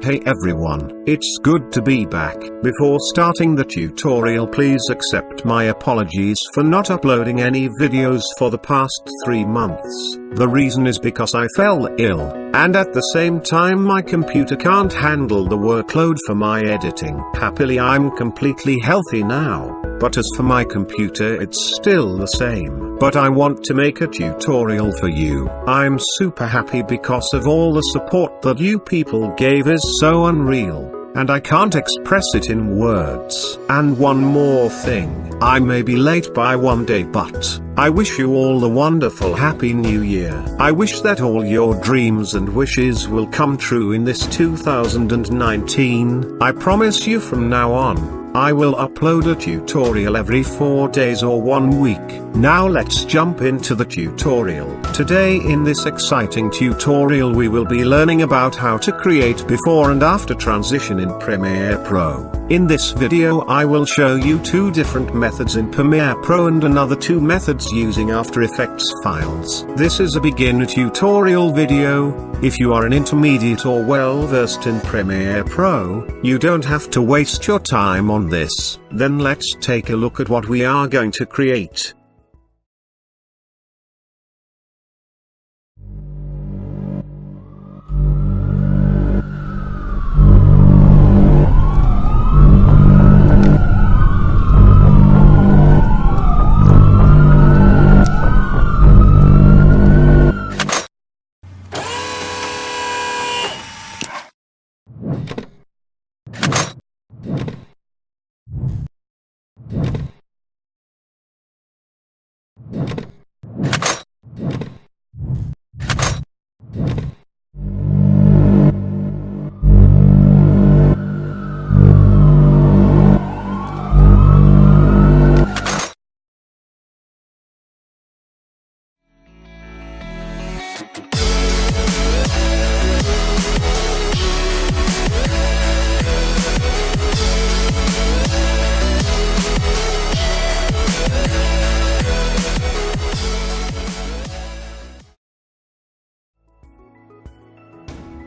Hey everyone, it's good to be back. Before starting the tutorial, please accept my apologies for not uploading any videos for the past 3 months. The reason is because I fell ill, and at the same time my computer can't handle the workload for my editing. Happily I'm completely healthy now, but as for my computer it's still the same. But I want to make a tutorial for you. I'm super happy because of all the support that you people gave is so unreal, and I can't express it in words. And one more thing, I may be late by 1 day, but I wish you all a wonderful happy new year. I wish that all your dreams and wishes will come true in this 2019. I promise you from now on, I will upload a tutorial every 4 days or 1 week. Now let's jump into the tutorial. Today in this exciting tutorial we will be learning about how to create before and after transition in Premiere Pro. In this video I will show you 2 different methods in Premiere Pro and another 2 methods using After Effects files. This is a beginner tutorial video. If you are an intermediate or well versed in Premiere Pro, you don't have to waste your time on this. Then let's take a look at what we are going to create.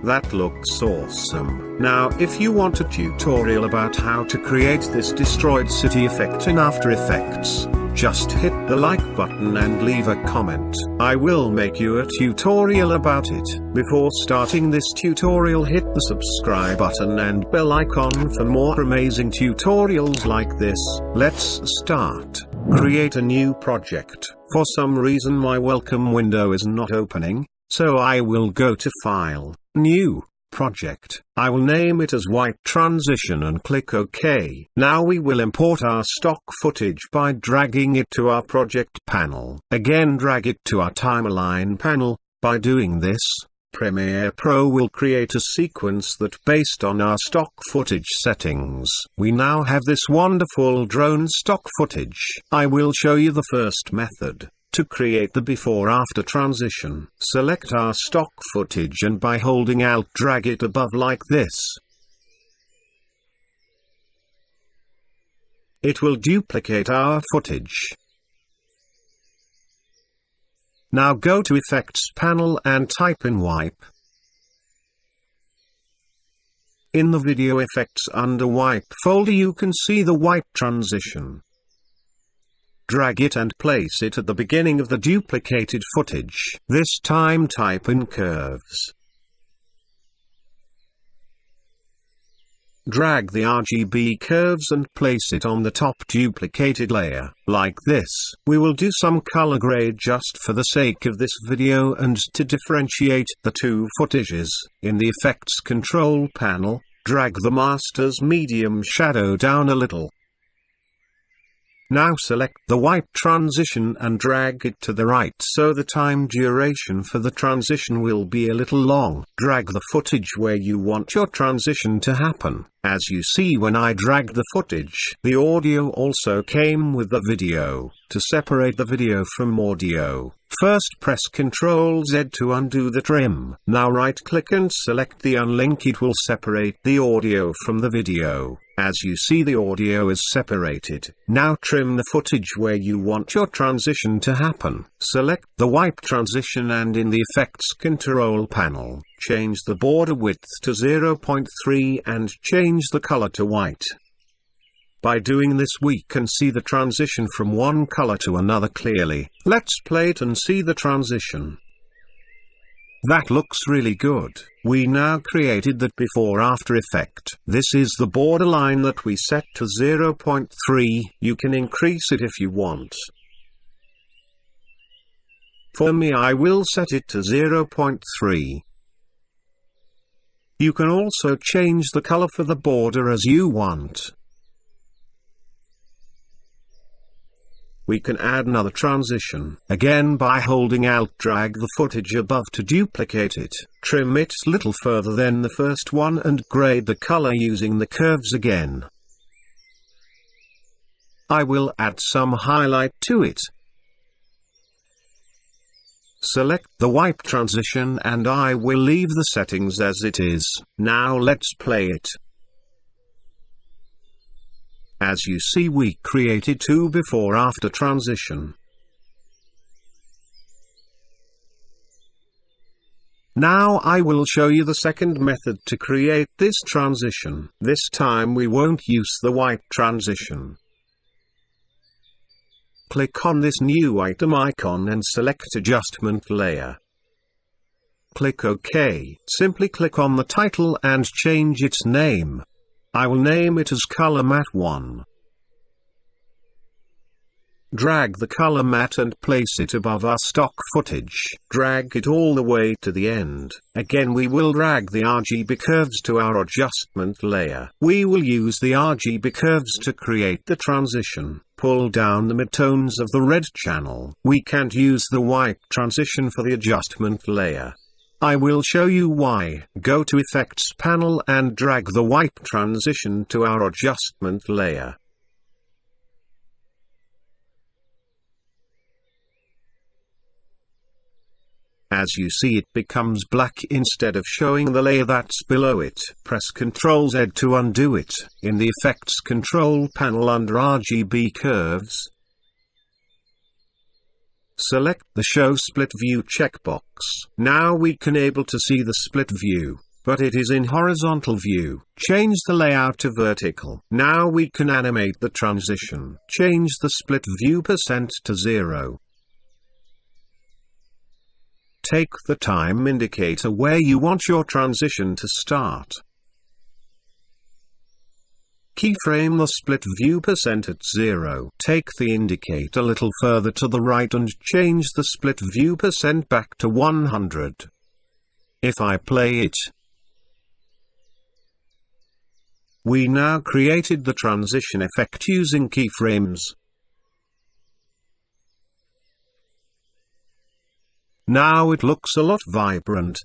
That looks awesome. Now if you want a tutorial about how to create this destroyed city effect in After Effects, just hit the like button and leave a comment. I will make you a tutorial about it. Before starting this tutorial, hit the subscribe button and bell icon for more amazing tutorials like this. Let's start. Create a new project. For some reason my welcome window is not opening, so I will go to File, New, Project. I will name it as White Transition and click OK. Now we will import our stock footage by dragging it to our project panel. Again drag it to our timeline panel. By doing this, Premiere Pro will create a sequence that based on our stock footage settings. We now have this wonderful drone stock footage. I will show you the first method. To create the before-after transition, select our stock footage and by holding Alt drag it above like this. It will duplicate our footage. Now go to Effects panel and type in Wipe. In the Video Effects under Wipe folder you can see the Wipe transition. Drag it and place it at the beginning of the duplicated footage. This time type in Curves. Drag the RGB curves and place it on the top duplicated layer, like this. We will do some color grade just for the sake of this video and to differentiate the 2 footages. In the Effects Control panel, drag the master's medium shadow down a little. Now select the white transition and drag it to the right so the time duration for the transition will be a little long. Drag the footage where you want your transition to happen. As you see when I dragged the footage, the audio also came with the video. To separate the video from audio, first press Ctrl Z to undo the trim. Now right click and select the unlink. It will separate the audio from the video. As you see, the audio is separated. Now trim the footage where you want your transition to happen. Select the wipe transition and in the Effects Control panel, change the border width to 0.3 and change the color to white. By doing this we can see the transition from one color to another clearly. Let's play it and see the transition. That looks really good. We now created that before-after effect. This is the borderline that we set to 0.3. You can increase it if you want. For me, I will set it to 0.3. You can also change the color for the border as you want. We can add another transition, again by holding Alt. Drag the footage above to duplicate it, trim it a little further than the first one and grade the color using the curves again. I will add some highlight to it. Select the wipe transition and I will leave the settings as it is. Now let's play it. As you see, we created two before-after transition. Now I will show you the second method to create this transition. This time we won't use the wipe transition. Click on this new item icon and select Adjustment Layer. Click OK. Simply click on the title and change its name. I will name it as Color Matte 1. Drag the color matte and place it above our stock footage. Drag it all the way to the end. Again we will drag the RGB curves to our adjustment layer. We will use the RGB curves to create the transition. Pull down the midtones of the red channel. We can't use the wipe transition for the adjustment layer. I will show you why. Go to Effects panel and drag the wipe transition to our adjustment layer. As you see, it becomes black instead of showing the layer that's below it. Press Ctrl Z to undo it. In the Effects Control panel under RGB Curves, select the Show Split View checkbox. Now we can able to see the split view, but it is in horizontal view. Change the layout to vertical. Now we can animate the transition. Change the split view % to 0. Take the time indicator where you want your transition to start. Keyframe the split view % at 0. Take the indicator a little further to the right and change the split view % back to 100. If I play it, we now created the transition effect using keyframes. Now it looks a lot vibrant.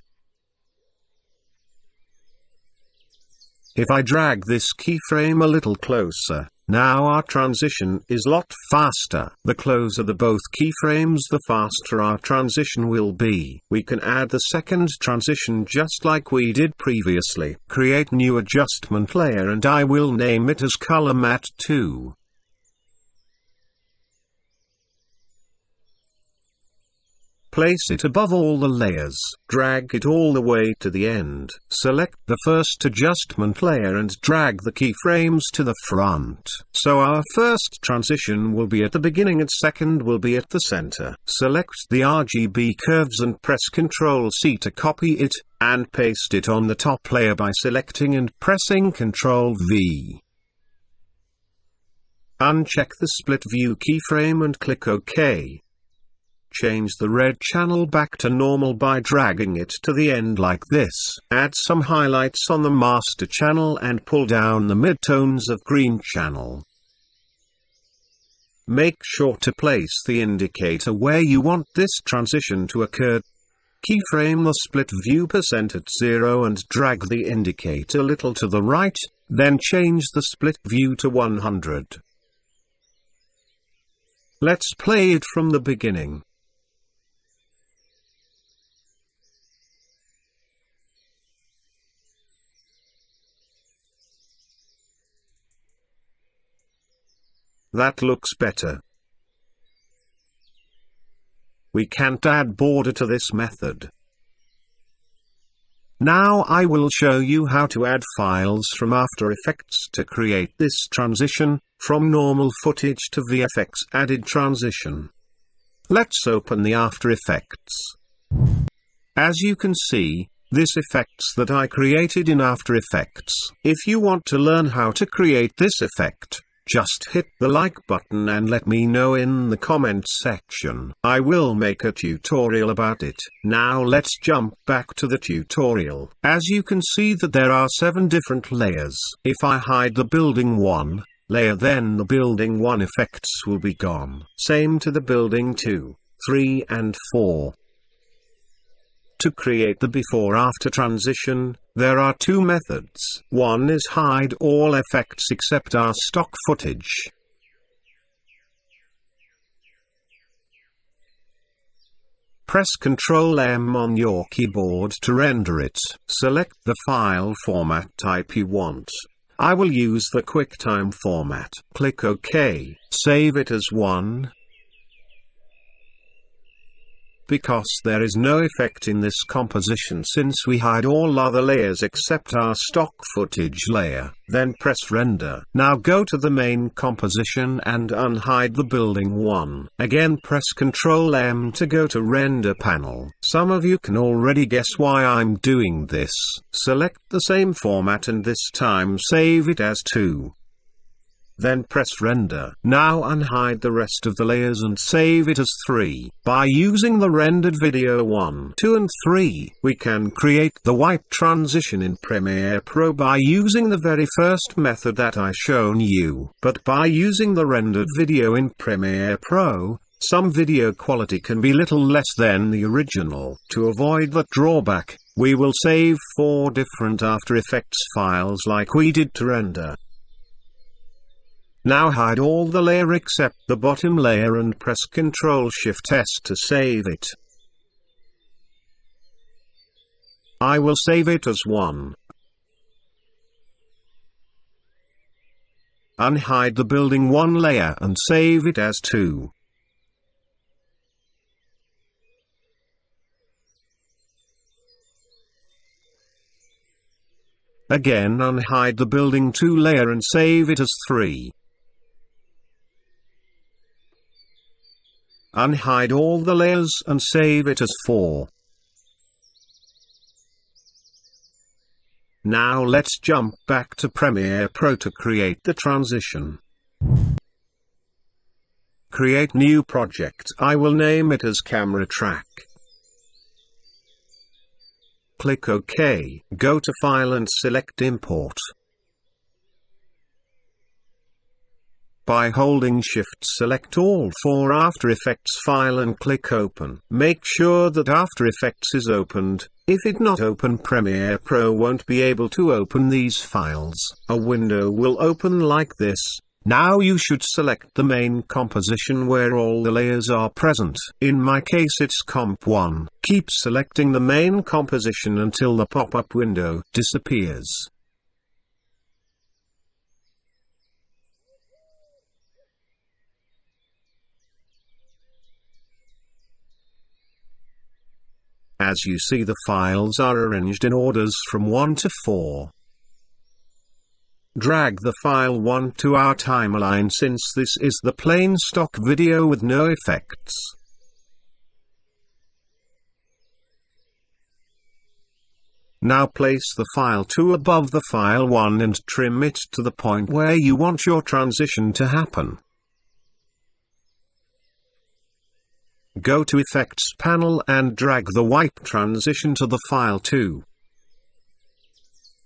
If I drag this keyframe a little closer, now our transition is a lot faster. The closer the both keyframes, the faster our transition will be. We can add the second transition just like we did previously. Create new adjustment layer and I will name it as Color Matte 2. Place it above all the layers. Drag it all the way to the end. Select the first adjustment layer and drag the keyframes to the front. So our first transition will be at the beginning and second will be at the center. Select the RGB curves and press Ctrl C to copy it, and paste it on the top layer by selecting and pressing Ctrl V. Uncheck the split view keyframe and click OK. Change the red channel back to normal by dragging it to the end like this. Add some highlights on the master channel and pull down the midtones of green channel. Make sure to place the indicator where you want this transition to occur. Keyframe the split view % at 0 and drag the indicator a little to the right, then change the split view to 100. Let's play it from the beginning. That looks better. We can't add border to this method. Now I will show you how to add files from After Effects to create this transition, from normal footage to VFX added transition. Let's open the After Effects. As you can see, this effects that I created in After Effects. If you want to learn how to create this effect, just hit the like button and let me know in the comments section. I will make a tutorial about it. Now let's jump back to the tutorial. As you can see that there are 7 different layers. If I hide the building 1 layer, then the building 1 effects will be gone. Same to the building 2, 3 and 4. To create the before-after transition, there are 2 methods. One is hide all effects except our stock footage. Press Ctrl M on your keyboard to render it. Select the file format type you want. I will use the QuickTime format. Click OK. Save it as 1. Because there is no effect in this composition since we hide all other layers except our stock footage layer. Then press render. Now go to the main composition and unhide the building 1. Again press Ctrl M to go to render panel. Some of you can already guess why I'm doing this. Select the same format and this time save it as 2. Then press render. Now unhide the rest of the layers and save it as 3. By using the rendered video 1, 2 and 3, we can create the wipe transition in Premiere Pro by using the very first method that I shown you. But by using the rendered video in Premiere Pro, some video quality can be little less than the original. To avoid that drawback, we will save 4 different After Effects files like we did to render. Now hide all the layer except the bottom layer and press Ctrl-Shift-S to save it. I will save it as 1. Unhide the building 1 layer and save it as 2. Again unhide the building 2 layer and save it as 3. Unhide all the layers and save it as 4. Now let's jump back to Premiere Pro to create the transition. Create new project. I will name it as Camera Track. Click OK. Go to File and select Import. By holding Shift select all 4 After Effects file and click Open. Make sure that After Effects is opened. If it not open, Premiere Pro won't be able to open these files. A window will open like this. Now you should select the main composition where all the layers are present. In my case it's Comp 1. Keep selecting the main composition until the pop-up window disappears. As you see, the files are arranged in orders from 1 to 4. Drag the file 1 to our timeline since this is the plain stock video with no effects. Now place the file 2 above the file 1 and trim it to the point where you want your transition to happen. Go to Effects panel and drag the wipe transition to the file 2.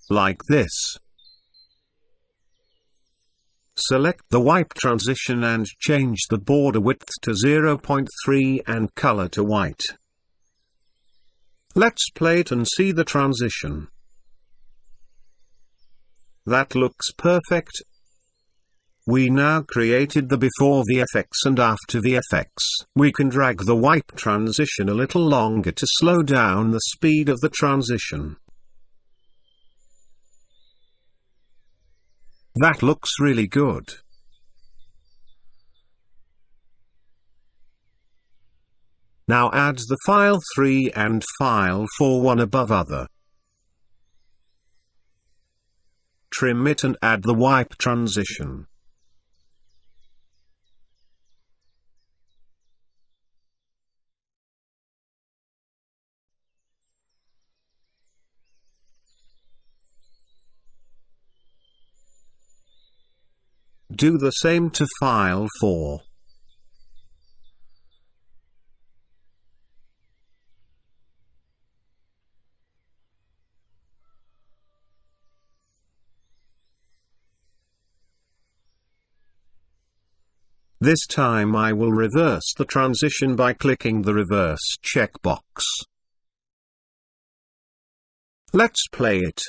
Like this. Select the wipe transition and change the border width to 0.3 and color to white. Let's play it and see the transition. That looks perfect. We now created the before VFX and after VFX. We can drag the wipe transition a little longer to slow down the speed of the transition. That looks really good. Now add the file 3 and file 4 one above other. Trim it and add the wipe transition. Do the same to file 4. This time I will reverse the transition by clicking the reverse checkbox. Let's play it.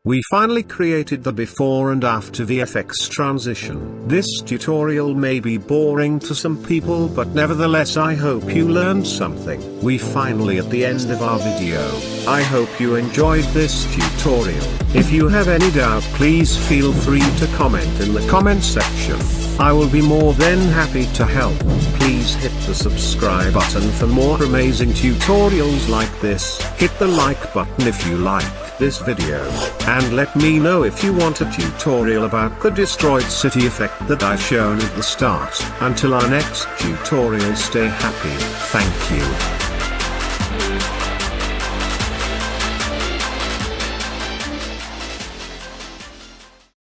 We finally created the before and after VFX transition. This tutorial may be boring to some people, but nevertheless I hope you learned something. We finally at the end of our video. I hope you enjoyed this tutorial. If you have any doubt, please feel free to comment in the comment section. I will be more than happy to help. Please hit the subscribe button for more amazing tutorials like this. Hit the like button if you like this video, and let me know if you want a tutorial about the destroyed city effect that I've shown at the start. Until our next tutorial, stay happy. Thank you.